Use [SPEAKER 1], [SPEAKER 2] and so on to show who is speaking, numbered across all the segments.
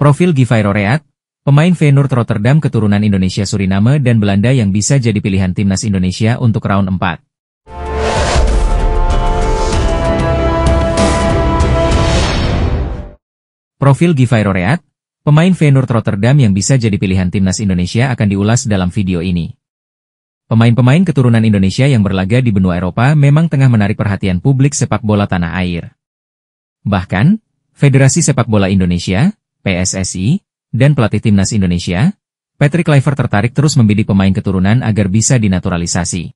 [SPEAKER 1] Profil Givayro Reat, pemain Feyenoord Rotterdam keturunan Indonesia Suriname dan Belanda yang bisa jadi pilihan timnas Indonesia untuk round 4. Profil Givayro Reat, pemain Feyenoord Rotterdam yang bisa jadi pilihan timnas Indonesia akan diulas dalam video ini. Pemain-pemain keturunan Indonesia yang berlaga di benua Eropa memang tengah menarik perhatian publik sepak bola tanah air. Bahkan, Federasi Sepak Bola Indonesia, PSSI, dan pelatih timnas Indonesia, Patrick Kluivert tertarik terus membidik pemain keturunan agar bisa dinaturalisasi.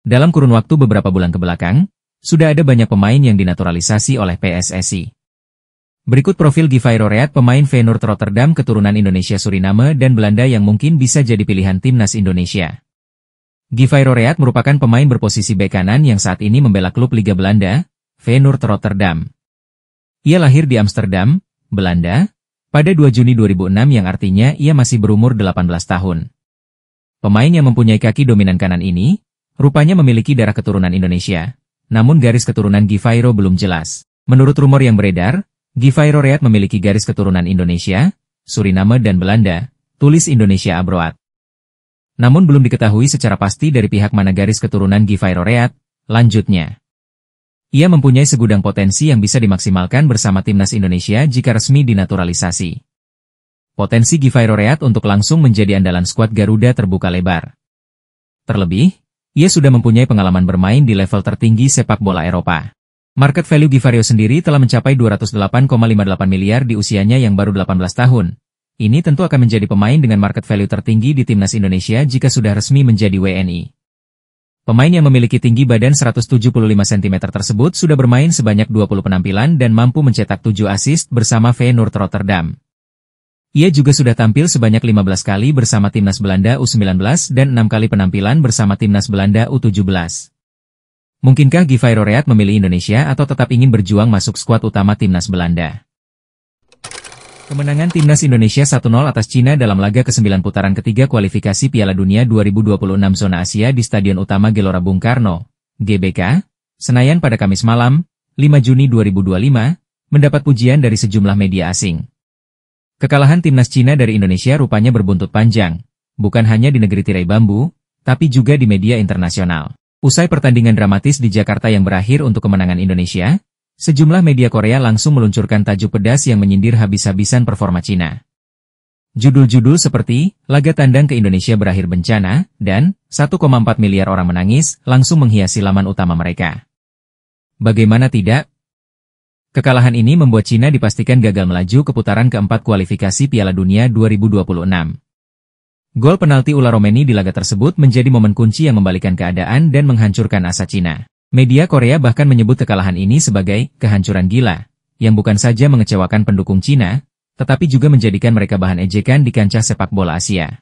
[SPEAKER 1] Dalam kurun waktu beberapa bulan kebelakang, sudah ada banyak pemain yang dinaturalisasi oleh PSSI. Berikut profil Givayro Reat, pemain Feyenoord Rotterdam keturunan Indonesia Suriname dan Belanda yang mungkin bisa jadi pilihan timnas Indonesia. Givayro Reat merupakan pemain berposisi bek kanan yang saat ini membela klub Liga Belanda, Feyenoord Rotterdam. Ia lahir di Amsterdam, Belanda, pada 2 Juni 2006 yang artinya ia masih berumur 18 tahun. Pemain yang mempunyai kaki dominan kanan ini, rupanya memiliki darah keturunan Indonesia, namun garis keturunan Givayro belum jelas. Menurut rumor yang beredar, Givayro Reat memiliki garis keturunan Indonesia, Suriname dan Belanda, tulis Indonesia Abroad. Namun belum diketahui secara pasti dari pihak mana garis keturunan Givayro Reat. Lanjutnya, ia mempunyai segudang potensi yang bisa dimaksimalkan bersama timnas Indonesia jika resmi dinaturalisasi. Potensi Givayro Reat untuk langsung menjadi andalan skuad Garuda terbuka lebar. Terlebih, ia sudah mempunyai pengalaman bermain di level tertinggi sepak bola Eropa. Market value Givayro sendiri telah mencapai 208,58 miliar di usianya yang baru 18 tahun. Ini tentu akan menjadi pemain dengan market value tertinggi di timnas Indonesia jika sudah resmi menjadi WNI. Pemain yang memiliki tinggi badan 175 cm tersebut sudah bermain sebanyak 20 penampilan dan mampu mencetak 7 assist bersama Feyenoord Rotterdam. Ia juga sudah tampil sebanyak 15 kali bersama timnas Belanda U19 dan 6 kali penampilan bersama timnas Belanda U17. Mungkinkah Givayro Reat memilih Indonesia atau tetap ingin berjuang masuk skuad utama timnas Belanda? Kemenangan timnas Indonesia 1-0 atas Cina dalam laga ke-9 putaran ketiga kualifikasi Piala Dunia 2026 zona Asia di Stadion Utama Gelora Bung Karno, GBK, Senayan pada Kamis malam, 5 Juni 2025, mendapat pujian dari sejumlah media asing. Kekalahan timnas Cina dari Indonesia rupanya berbuntut panjang, bukan hanya di negeri tirai bambu, tapi juga di media internasional. Usai pertandingan dramatis di Jakarta yang berakhir untuk kemenangan Indonesia, sejumlah media Korea langsung meluncurkan tajuk pedas yang menyindir habis-habisan performa Cina. Judul-judul seperti, laga tandang ke Indonesia berakhir bencana, dan 1,4 miliar orang menangis, langsung menghiasi laman utama mereka. Bagaimana tidak? Kekalahan ini membuat Cina dipastikan gagal melaju ke putaran keempat kualifikasi Piala Dunia 2026. Gol penalti Ula Romeni di laga tersebut menjadi momen kunci yang membalikan keadaan dan menghancurkan asa Cina. Media Korea bahkan menyebut kekalahan ini sebagai kehancuran gila, yang bukan saja mengecewakan pendukung Cina, tetapi juga menjadikan mereka bahan ejekan di kancah sepak bola Asia.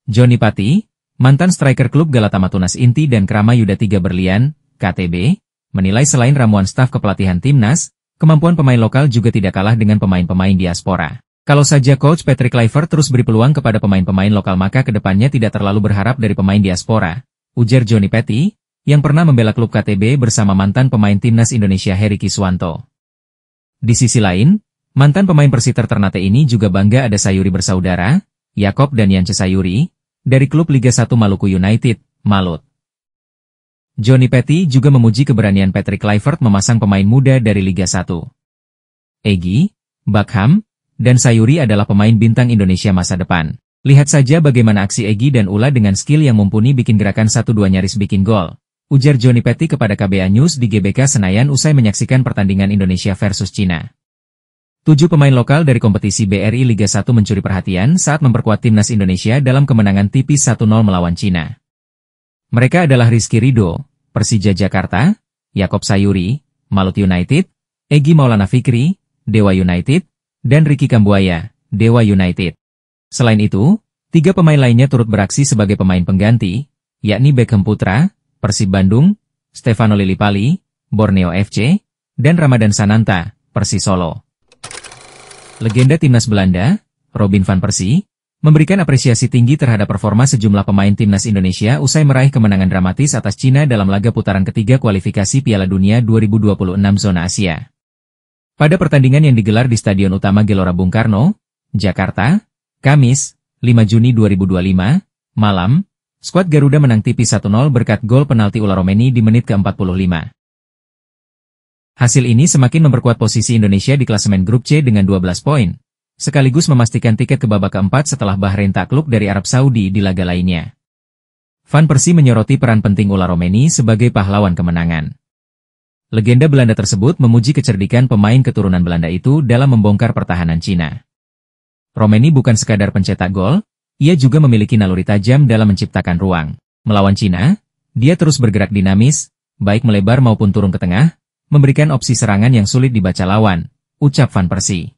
[SPEAKER 1] Johnny Patti, mantan striker klub Galata Matunas Inti dan Krama Yuda 3 Berlian, KTB, menilai selain ramuan staf kepelatihan timnas, kemampuan pemain lokal juga tidak kalah dengan pemain-pemain diaspora. Kalau saja Coach Patrick Kluivert terus beri peluang kepada pemain-pemain lokal maka kedepannya tidak terlalu berharap dari pemain diaspora, ujar Johnny Patti, yang pernah membela klub KTB bersama mantan pemain timnas Indonesia Heri Kiswanto. Di sisi lain, mantan pemain Persiter Ternate ini juga bangga ada Sayuri bersaudara, Yakob dan Yance Sayuri, dari klub Liga 1 Maluku United, Malut. Johnny Patti juga memuji keberanian Patrick Kluivert memasang pemain muda dari Liga 1. Egy, Bakham, dan Sayuri adalah pemain bintang Indonesia masa depan. Lihat saja bagaimana aksi Egy dan Ula dengan skill yang mumpuni bikin gerakan 1-2 nyaris bikin gol, ujar Johnny Patti kepada KBA News di GBK Senayan usai menyaksikan pertandingan Indonesia versus Cina. 7 pemain lokal dari kompetisi BRI Liga 1 mencuri perhatian saat memperkuat timnas Indonesia dalam kemenangan tipis 1-0 melawan Cina. Mereka adalah Rizky Ridho, Persija Jakarta, Yakob Sayuri, Malut United, Egy Maulana Fikri, Dewa United, dan Ricky Kambuaya, Dewa United. Selain itu, 3 pemain lainnya turut beraksi sebagai pemain pengganti, yakni Beckham Putra, Persib Bandung, Stefano Lillipali, Borneo FC, dan Ramadan Sananta, Persis Solo. Legenda timnas Belanda, Robin van Persie, memberikan apresiasi tinggi terhadap performa sejumlah pemain timnas Indonesia usai meraih kemenangan dramatis atas Cina dalam laga putaran ketiga kualifikasi Piala Dunia 2026 zona Asia. Pada pertandingan yang digelar di Stadion Utama Gelora Bung Karno, Jakarta, Kamis, 5 Juni 2025, malam, skuad Garuda menang tipis 1-0 berkat gol penalti Ula Romeni di menit ke-45. Hasil ini semakin memperkuat posisi Indonesia di klasemen grup C dengan 12 poin, sekaligus memastikan tiket ke babak keempat setelah Bahrain takluk dari Arab Saudi di laga lainnya. Van Persie menyoroti peran penting Ula Romeni sebagai pahlawan kemenangan. Legenda Belanda tersebut memuji kecerdikan pemain keturunan Belanda itu dalam membongkar pertahanan Cina. Romeni bukan sekadar pencetak gol, ia juga memiliki naluri tajam dalam menciptakan ruang. Melawan Cina, dia terus bergerak dinamis, baik melebar maupun turun ke tengah, memberikan opsi serangan yang sulit dibaca lawan, ucap Van Persie.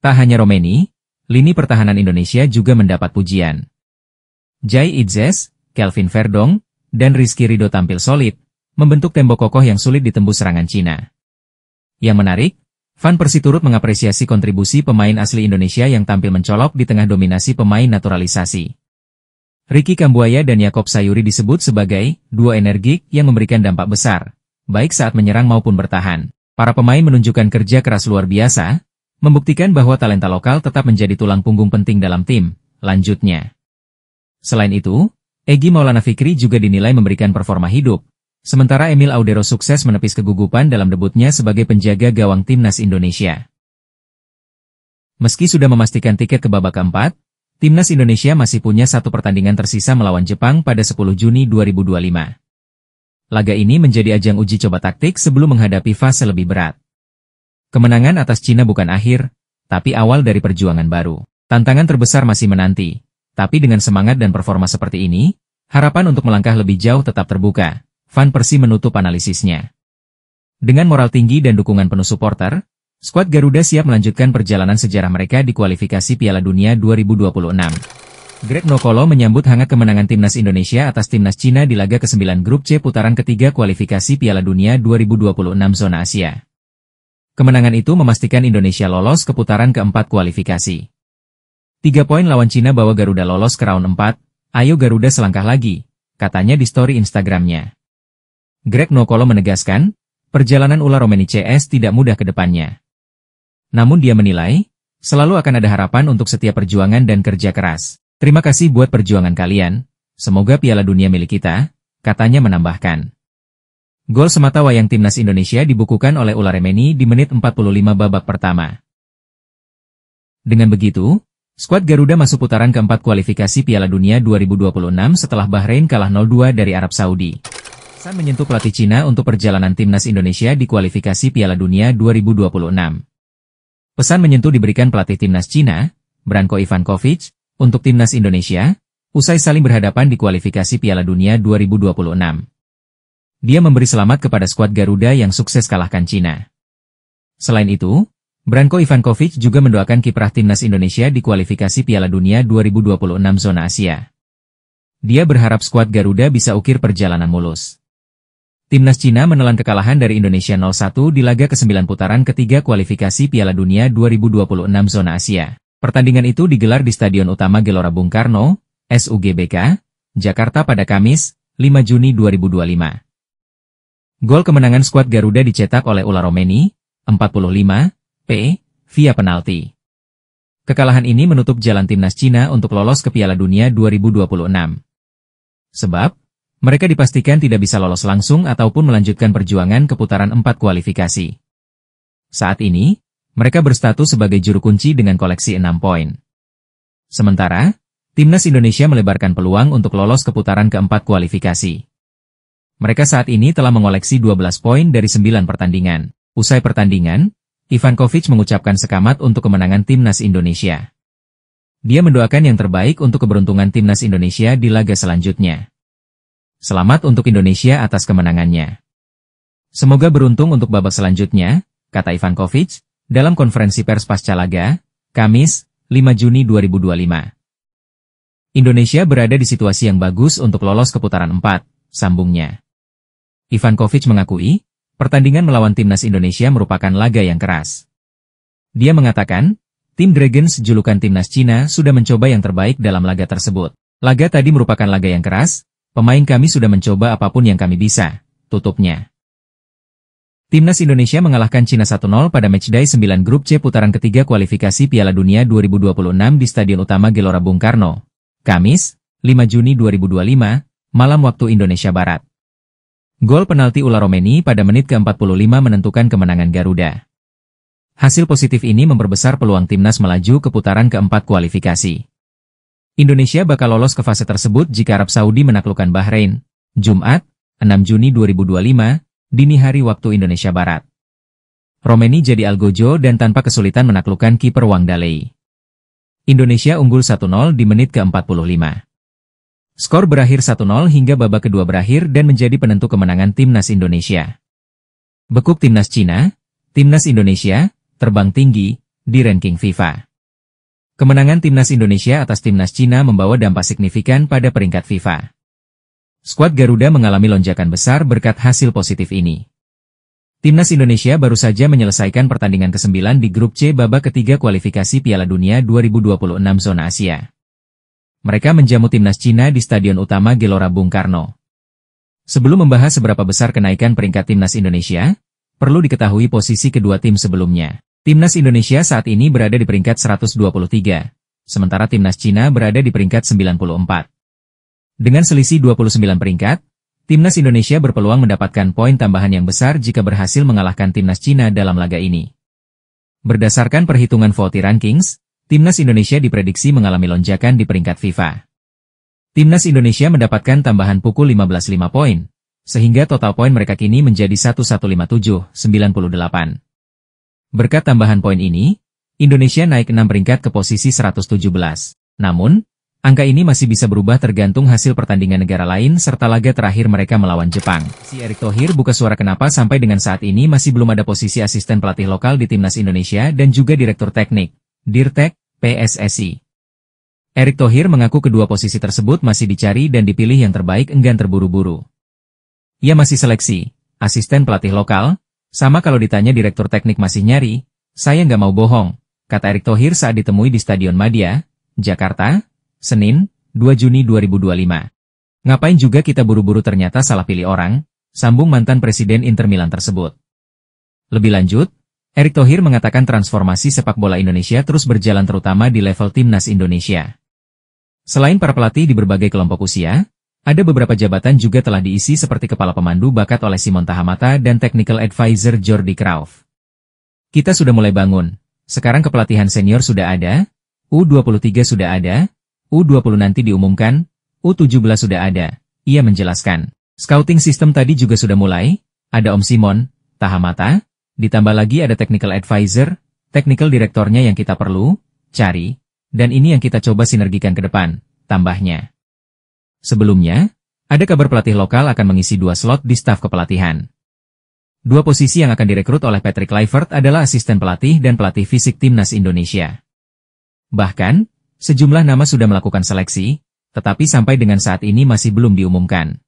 [SPEAKER 1] Tak hanya Romeni, lini pertahanan Indonesia juga mendapat pujian. Jai Itzes, Kelvin Verdong, dan Rizky Ridho tampil solid, membentuk tembok kokoh yang sulit ditembus serangan Cina. Yang menarik, Van Persie turut mengapresiasi kontribusi pemain asli Indonesia yang tampil mencolok di tengah dominasi pemain naturalisasi. Ricky Kambuaya dan Yakob Sayuri disebut sebagai duo energik yang memberikan dampak besar, baik saat menyerang maupun bertahan. Para pemain menunjukkan kerja keras luar biasa, membuktikan bahwa talenta lokal tetap menjadi tulang punggung penting dalam tim, lanjutnya. Selain itu, Egy Maulana Fikri juga dinilai memberikan performa hidup, sementara Emil Audero sukses menepis kegugupan dalam debutnya sebagai penjaga gawang timnas Indonesia. Meski sudah memastikan tiket ke babak keempat, timnas Indonesia masih punya satu pertandingan tersisa melawan Jepang pada 10 Juni 2025. Laga ini menjadi ajang uji coba taktik sebelum menghadapi fase lebih berat. Kemenangan atas Cina bukan akhir, tapi awal dari perjuangan baru. Tantangan terbesar masih menanti, tapi dengan semangat dan performa seperti ini, harapan untuk melangkah lebih jauh tetap terbuka. Van Persie menutup analisisnya. Dengan moral tinggi dan dukungan penuh supporter, skuad Garuda siap melanjutkan perjalanan sejarah mereka di kualifikasi Piala Dunia 2026. Greg Nokolo menyambut hangat kemenangan timnas Indonesia atas timnas Cina di laga ke-9 grup C putaran ketiga kualifikasi Piala Dunia 2026 zona Asia. Kemenangan itu memastikan Indonesia lolos ke putaran keempat kualifikasi. 3 poin lawan Cina bawa Garuda lolos ke round 4, ayo Garuda selangkah lagi, katanya di story Instagramnya. Greg Nokolo menegaskan, perjalanan Ula Romeni CS tidak mudah ke depannya. Namun dia menilai, selalu akan ada harapan untuk setiap perjuangan dan kerja keras. Terima kasih buat perjuangan kalian, semoga Piala Dunia milik kita, katanya menambahkan. Gol semata wayang timnas Indonesia dibukukan oleh Ula Romeni di menit 45 babak pertama. Dengan begitu, skuad Garuda masuk putaran keempat kualifikasi Piala Dunia 2026 setelah Bahrain kalah 0-2 dari Arab Saudi. Pesan menyentuh pelatih Cina untuk perjalanan timnas Indonesia di kualifikasi Piala Dunia 2026. Pesan menyentuh diberikan pelatih timnas Cina, Branko Ivankovic, untuk timnas Indonesia, usai saling berhadapan di kualifikasi Piala Dunia 2026. Dia memberi selamat kepada skuad Garuda yang sukses kalahkan Cina. Selain itu, Branko Ivankovic juga mendoakan kiprah timnas Indonesia di kualifikasi Piala Dunia 2026 zona Asia. Dia berharap skuad Garuda bisa ukir perjalanan mulus. Timnas Cina menelan kekalahan dari Indonesia 0-1 di laga ke-9 putaran ketiga kualifikasi Piala Dunia 2026 zona Asia. Pertandingan itu digelar di Stadion Utama Gelora Bung Karno, SUGBK, Jakarta pada Kamis, 5 Juni 2025. Gol kemenangan skuad Garuda dicetak oleh Ula Romeni, 45, via penalti. Kekalahan ini menutup jalan timnas Cina untuk lolos ke Piala Dunia 2026. Sebab, mereka dipastikan tidak bisa lolos langsung ataupun melanjutkan perjuangan ke putaran 4 kualifikasi. Saat ini, mereka berstatus sebagai juru kunci dengan koleksi 6 poin. Sementara, timnas Indonesia melebarkan peluang untuk lolos ke putaran keempat kualifikasi. Mereka saat ini telah mengoleksi 12 poin dari 9 pertandingan. Usai pertandingan, Ivankovic mengucapkan sekamat untuk kemenangan timnas Indonesia. Dia mendoakan yang terbaik untuk keberuntungan timnas Indonesia di laga selanjutnya. Selamat untuk Indonesia atas kemenangannya. Semoga beruntung untuk babak selanjutnya, kata Ivankovic, dalam konferensi pers pasca laga, Kamis, 5 Juni 2025. Indonesia berada di situasi yang bagus untuk lolos ke putaran 4, sambungnya. Ivankovic mengakui, pertandingan melawan timnas Indonesia merupakan laga yang keras. Dia mengatakan, tim Dragons julukan timnas Cina sudah mencoba yang terbaik dalam laga tersebut. Laga tadi merupakan laga yang keras, pemain kami sudah mencoba apapun yang kami bisa, tutupnya. Timnas Indonesia mengalahkan Cina 1-0 pada matchday 9 grup C putaran ketiga kualifikasi Piala Dunia 2026 di Stadion Utama Gelora Bung Karno, Kamis, 5 Juni 2025, malam waktu Indonesia Barat. Gol penalti Ula Romeni pada menit ke-45 menentukan kemenangan Garuda. Hasil positif ini memperbesar peluang timnas melaju ke putaran keempat kualifikasi. Indonesia bakal lolos ke fase tersebut jika Arab Saudi menaklukkan Bahrain, Jumat, 6 Juni 2025, dini hari waktu Indonesia Barat. Romeni jadi algojo dan tanpa kesulitan menaklukkan kiper Wang Dalei. Indonesia unggul 1-0 di menit ke-45. Skor berakhir 1-0 hingga babak kedua berakhir dan menjadi penentu kemenangan timnas Indonesia. Bekuk timnas Cina, timnas Indonesia, terbang tinggi, di ranking FIFA. Kemenangan timnas Indonesia atas timnas Cina membawa dampak signifikan pada peringkat FIFA. Skuad Garuda mengalami lonjakan besar berkat hasil positif ini. Timnas Indonesia baru saja menyelesaikan pertandingan ke-9 di grup C babak ketiga kualifikasi Piala Dunia 2026 zona Asia. Mereka menjamu timnas Cina di Stadion Utama Gelora Bung Karno. Sebelum membahas seberapa besar kenaikan peringkat timnas Indonesia, perlu diketahui posisi kedua tim sebelumnya. Timnas Indonesia saat ini berada di peringkat 123, sementara timnas Cina berada di peringkat 94. Dengan selisih 29 peringkat, timnas Indonesia berpeluang mendapatkan poin tambahan yang besar jika berhasil mengalahkan timnas Cina dalam laga ini. Berdasarkan perhitungan VOTI Rankings, timnas Indonesia diprediksi mengalami lonjakan di peringkat FIFA. Timnas Indonesia mendapatkan tambahan pukul 15.5 poin, sehingga total poin mereka kini menjadi 1157,98. Berkat tambahan poin ini, Indonesia naik 6 peringkat ke posisi 117. Namun, angka ini masih bisa berubah tergantung hasil pertandingan negara lain serta laga terakhir mereka melawan Jepang. Si Erick Thohir buka suara kenapa sampai dengan saat ini masih belum ada posisi asisten pelatih lokal di timnas Indonesia dan juga direktur teknik, Dirtek, PSSI. Erick Thohir mengaku kedua posisi tersebut masih dicari dan dipilih yang terbaik enggan terburu-buru. Ia masih seleksi, asisten pelatih lokal, sama kalau ditanya direktur teknik masih nyari, saya nggak mau bohong, kata Erick Thohir saat ditemui di Stadion Madia, Jakarta, Senin, 2 Juni 2025. Ngapain juga kita buru-buru ternyata salah pilih orang, sambung mantan Presiden Inter Milan tersebut. Lebih lanjut, Erick Thohir mengatakan transformasi sepak bola Indonesia terus berjalan terutama di level timnas Indonesia. Selain para pelatih di berbagai kelompok usia, ada beberapa jabatan juga telah diisi seperti kepala pemandu bakat oleh Simon Tahamata dan technical advisor Jordi Cruyff. Kita sudah mulai bangun, sekarang kepelatihan senior sudah ada, U23 sudah ada, U20 nanti diumumkan, U17 sudah ada, ia menjelaskan. Scouting system tadi juga sudah mulai, ada Om Simon, Tahamata, ditambah lagi ada technical advisor, technical direktornya yang kita perlu, cari, dan ini yang kita coba sinergikan ke depan, tambahnya. Sebelumnya, ada kabar pelatih lokal akan mengisi 2 slot di staf kepelatihan. 2 posisi yang akan direkrut oleh Patrick Kluivert adalah asisten pelatih dan pelatih fisik timnas Indonesia. Bahkan, sejumlah nama sudah melakukan seleksi, tetapi sampai dengan saat ini masih belum diumumkan.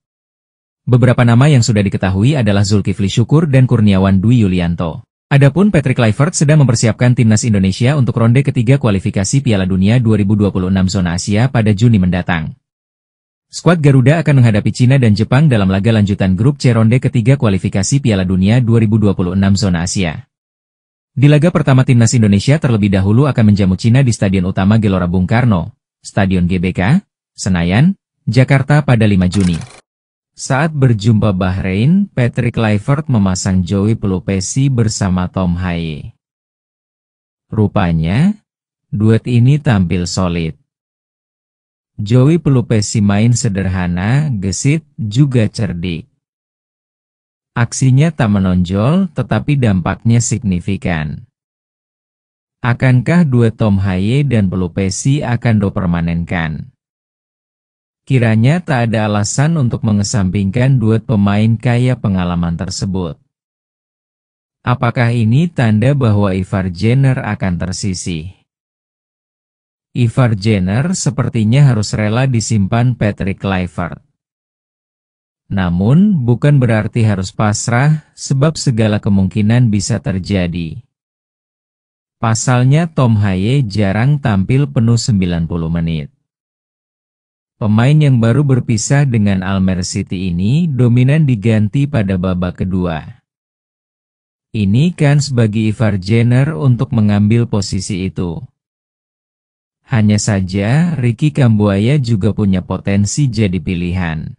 [SPEAKER 1] Beberapa nama yang sudah diketahui adalah Zulkifli Syukur dan Kurniawan Dwi Yulianto. Adapun Patrick Kluivert sedang mempersiapkan timnas Indonesia untuk ronde ketiga kualifikasi Piala Dunia 2026 zona Asia pada Juni mendatang. Skuad Garuda akan menghadapi Cina dan Jepang dalam laga lanjutan grup C ronde ketiga kualifikasi Piala Dunia 2026 zona Asia. Di laga pertama timnas Indonesia terlebih dahulu akan menjamu Cina di Stadion Utama Gelora Bung Karno, Stadion GBK, Senayan, Jakarta pada 5 Juni. Saat berjumpa Bahrain, Patrick Kluivert memasang Joey Pelupesi bersama Tom Haye. Rupanya, duet ini tampil solid. Joey Pelupesi main sederhana, gesit, juga cerdik. Aksinya tak menonjol, tetapi dampaknya signifikan. Akankah duet Tom Haye dan Pelupesi akan dipermanenkan? Kiranya tak ada alasan untuk mengesampingkan duet pemain kaya pengalaman tersebut. Apakah ini tanda bahwa Ivar Jenner akan tersisih? Ivar Jenner sepertinya harus rela disimpan Patrick Kluivert. Namun, bukan berarti harus pasrah, sebab segala kemungkinan bisa terjadi. Pasalnya Tom Haye jarang tampil penuh 90 menit. Pemain yang baru berpisah dengan Almer City ini dominan diganti pada babak kedua. Ini kans bagi Ivar Jenner untuk mengambil posisi itu. Hanya saja, Ricky Kambuaya juga punya potensi jadi pilihan.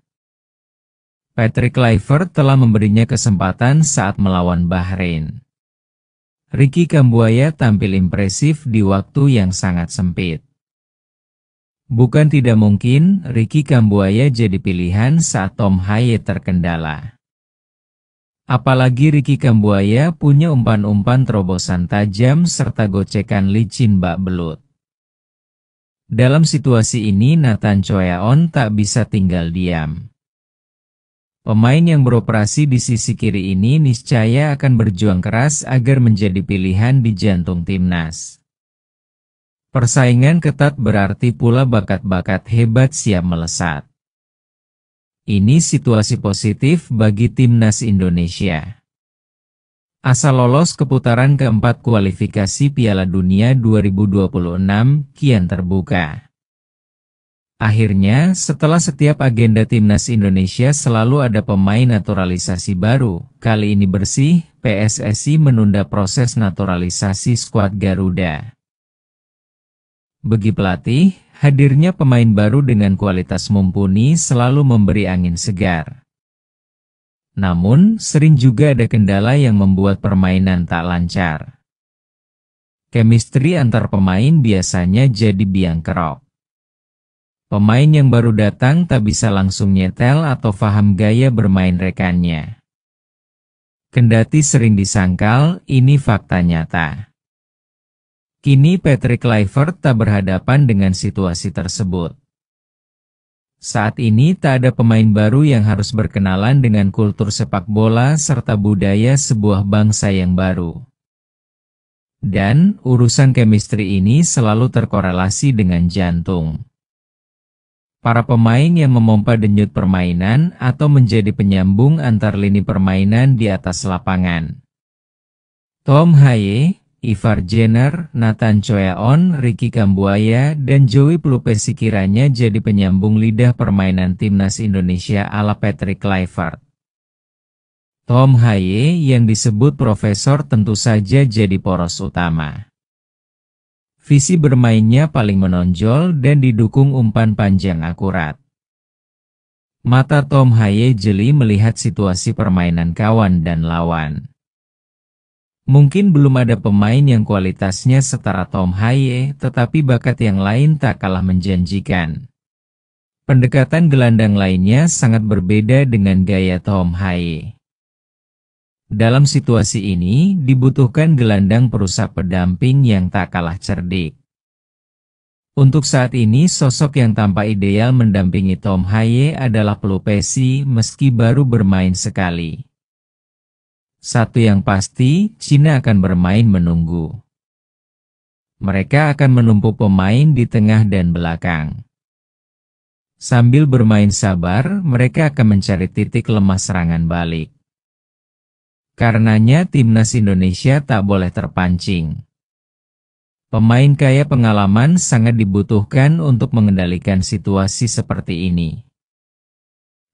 [SPEAKER 1] Patrick Kluivert telah memberinya kesempatan saat melawan Bahrain. Ricky Kambuaya tampil impresif di waktu yang sangat sempit. Bukan tidak mungkin, Ricky Kambuaya jadi pilihan saat Tom Haye terkendala. Apalagi Ricky Kambuaya punya umpan-umpan terobosan tajam serta gocekan licin bak belut. Dalam situasi ini Nathan Choeon tak bisa tinggal diam. Pemain yang beroperasi di sisi kiri ini niscaya akan berjuang keras agar menjadi pilihan di jantung timnas. Persaingan ketat berarti pula bakat-bakat hebat siap melesat. Ini situasi positif bagi timnas Indonesia. Asa lolos ke putaran keempat kualifikasi Piala Dunia 2026 kian terbuka. Akhirnya, setelah setiap agenda timnas Indonesia selalu ada pemain naturalisasi baru, kali ini bersih, PSSI menunda proses naturalisasi skuad Garuda. Bagi pelatih, hadirnya pemain baru dengan kualitas mumpuni selalu memberi angin segar. Namun, sering juga ada kendala yang membuat permainan tak lancar. Chemistry antar pemain biasanya jadi biang kerok. Pemain yang baru datang tak bisa langsung nyetel atau paham gaya bermain rekannya. Kendati sering disangkal, ini fakta nyata. Kini Patrick Kluivert tak berhadapan dengan situasi tersebut. Saat ini tak ada pemain baru yang harus berkenalan dengan kultur sepak bola serta budaya sebuah bangsa yang baru. Dan, urusan chemistry ini selalu terkorelasi dengan jantung. Para pemain yang memompa denyut permainan atau menjadi penyambung antar lini permainan di atas lapangan. Tom Haye, Ivar Jenner, Nathan Choeon, Ricky Kambuaya, dan Joey Pelupesi kiranya jadi penyambung lidah permainan timnas Indonesia ala Patrick Kluivert. Tom Haye yang disebut profesor tentu saja jadi poros utama. Visi bermainnya paling menonjol dan didukung umpan panjang akurat. Mata Tom Haye jeli melihat situasi permainan kawan dan lawan. Mungkin belum ada pemain yang kualitasnya setara Tom Haye, tetapi bakat yang lain tak kalah menjanjikan. Pendekatan gelandang lainnya sangat berbeda dengan gaya Tom Haye. Dalam situasi ini, dibutuhkan gelandang perusak pendamping yang tak kalah cerdik. Untuk saat ini sosok yang tampak ideal mendampingi Tom Haye adalah Pelupesi meski baru bermain sekali. Satu yang pasti, Cina akan bermain menunggu. Mereka akan menumpuk pemain di tengah dan belakang. Sambil bermain sabar, mereka akan mencari titik lemah serangan balik. Karenanya timnas Indonesia tak boleh terpancing. Pemain kaya pengalaman sangat dibutuhkan untuk mengendalikan situasi seperti ini.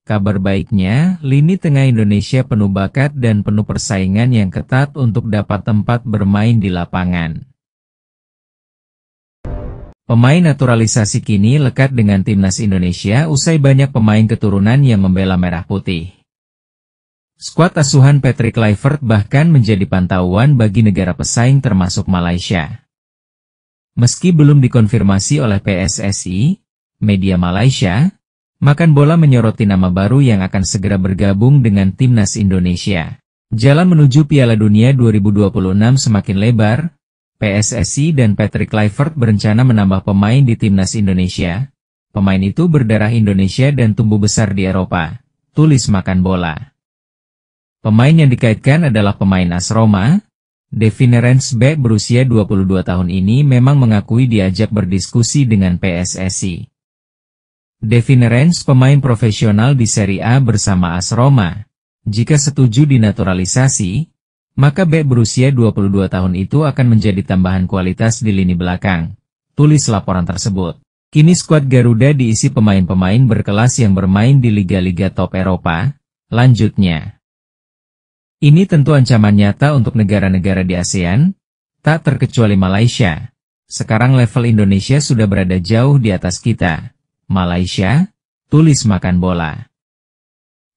[SPEAKER 1] Kabar baiknya, lini tengah Indonesia penuh bakat dan penuh persaingan yang ketat untuk dapat tempat bermain di lapangan. Pemain naturalisasi kini lekat dengan timnas Indonesia usai banyak pemain keturunan yang membela merah putih. Skuad asuhan Patrick Kluivert bahkan menjadi pantauan bagi negara pesaing termasuk Malaysia. Meski belum dikonfirmasi oleh PSSI, media Malaysia, Makan Bola menyoroti nama baru yang akan segera bergabung dengan timnas Indonesia. Jalan menuju Piala Dunia 2026 semakin lebar, PSSI dan Patrick Kluivert berencana menambah pemain di timnas Indonesia. Pemain itu berdarah Indonesia dan tumbuh besar di Eropa, tulis Makan Bola. Pemain yang dikaitkan adalah pemain AS Roma. Devin Rensbeck berusia 22 tahun ini memang mengakui diajak berdiskusi dengan PSSI. Devin Rens pemain profesional di Serie A bersama AS Roma. Jika setuju dinaturalisasi, maka bek berusia 22 tahun itu akan menjadi tambahan kualitas di lini belakang, tulis laporan tersebut. Kini skuad Garuda diisi pemain-pemain berkelas yang bermain di liga-liga top Eropa, lanjutnya. Ini tentu ancaman nyata untuk negara-negara di ASEAN, tak terkecuali Malaysia. Sekarang level Indonesia sudah berada jauh di atas kita. Malaysia, tulis makan bola.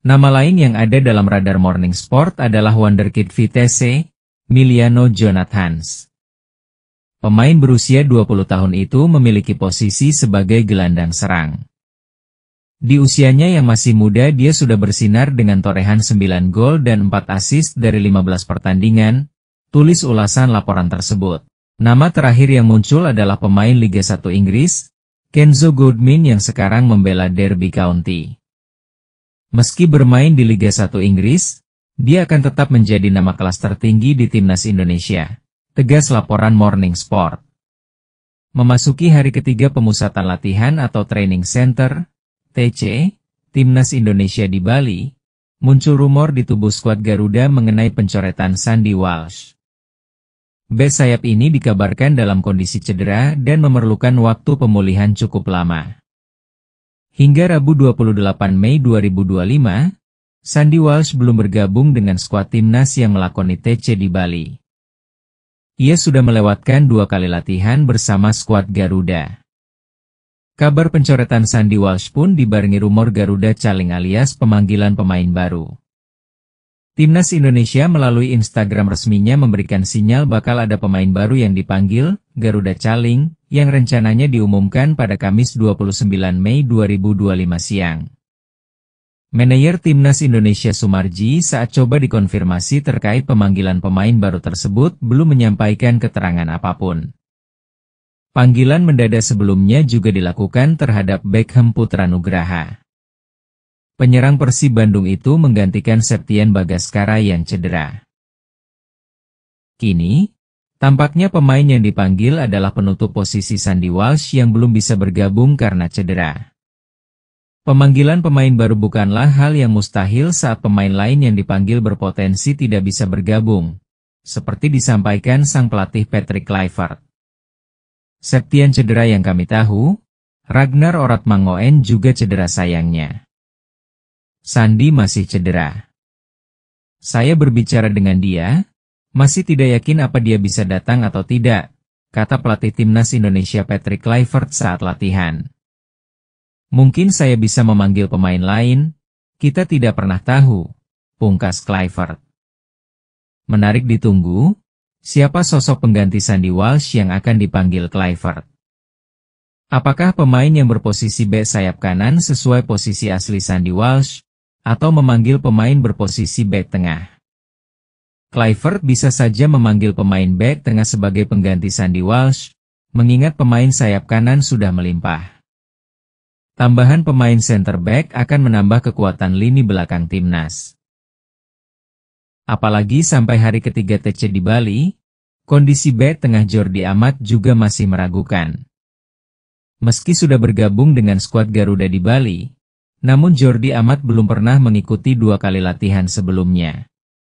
[SPEAKER 1] Nama lain yang ada dalam radar Morning Sport adalah wonderkid Vitesse, Miliano Jonathans. Pemain berusia 20 tahun itu memiliki posisi sebagai gelandang serang. Di usianya yang masih muda dia sudah bersinar dengan torehan 9 gol dan 4 assist dari 15 pertandingan, tulis ulasan laporan tersebut. Nama terakhir yang muncul adalah pemain Liga 1 Inggris, Kenzo Goodman yang sekarang membela Derby County. Meski bermain di Liga 1 Inggris, dia akan tetap menjadi nama kelas tertinggi di timnas Indonesia, tegas laporan Morning Sport. Memasuki hari ketiga pemusatan latihan atau training center, TC, Timnas Indonesia di Bali, muncul rumor di tubuh skuad Garuda mengenai pencoretan Sandy Walsh. Bek sayap ini dikabarkan dalam kondisi cedera dan memerlukan waktu pemulihan cukup lama. Hingga Rabu 28 Mei 2025, Sandy Walsh belum bergabung dengan skuad timnas yang melakoni TC di Bali. Ia sudah melewatkan 2 kali latihan bersama skuad Garuda. Kabar pencoretan Sandy Walsh pun dibarengi rumor Garuda Caling alias pemanggilan pemain baru. Timnas Indonesia melalui Instagram resminya memberikan sinyal bakal ada pemain baru yang dipanggil, Garuda Caling, yang rencananya diumumkan pada Kamis 29 Mei 2025 siang. Manajer Timnas Indonesia Sumarji saat coba dikonfirmasi terkait pemanggilan pemain baru tersebut belum menyampaikan keterangan apapun. Panggilan mendadak sebelumnya juga dilakukan terhadap Beckham Putra Nugraha. Penyerang Persib Bandung itu menggantikan Septian Bagaskara yang cedera. Kini, tampaknya pemain yang dipanggil adalah penutup posisi Sandy Walsh yang belum bisa bergabung karena cedera. Pemanggilan pemain baru bukanlah hal yang mustahil saat pemain lain yang dipanggil berpotensi tidak bisa bergabung, seperti disampaikan sang pelatih Patrick Kluivert. Septian cedera yang kami tahu, Ragnar Oratmangoen juga cedera sayangnya. Sandy masih cedera. Saya berbicara dengan dia, masih tidak yakin apa dia bisa datang atau tidak, kata pelatih Timnas Indonesia Patrick Kluivert saat latihan. Mungkin saya bisa memanggil pemain lain, kita tidak pernah tahu, pungkas Kluivert. Menarik ditunggu, siapa sosok pengganti Sandy Walsh yang akan dipanggil Kluivert? Apakah pemain yang berposisi bek sayap kanan sesuai posisi asli Sandy Walsh, atau memanggil pemain berposisi bek tengah? Kluivert bisa saja memanggil pemain bek tengah sebagai pengganti Sandy Walsh, mengingat pemain sayap kanan sudah melimpah. Tambahan pemain center back akan menambah kekuatan lini belakang timnas. Apalagi sampai hari ketiga TC di Bali, kondisi bek tengah Jordi Amat juga masih meragukan. Meski sudah bergabung dengan skuad Garuda di Bali, namun Jordi Amat belum pernah mengikuti 2 kali latihan sebelumnya.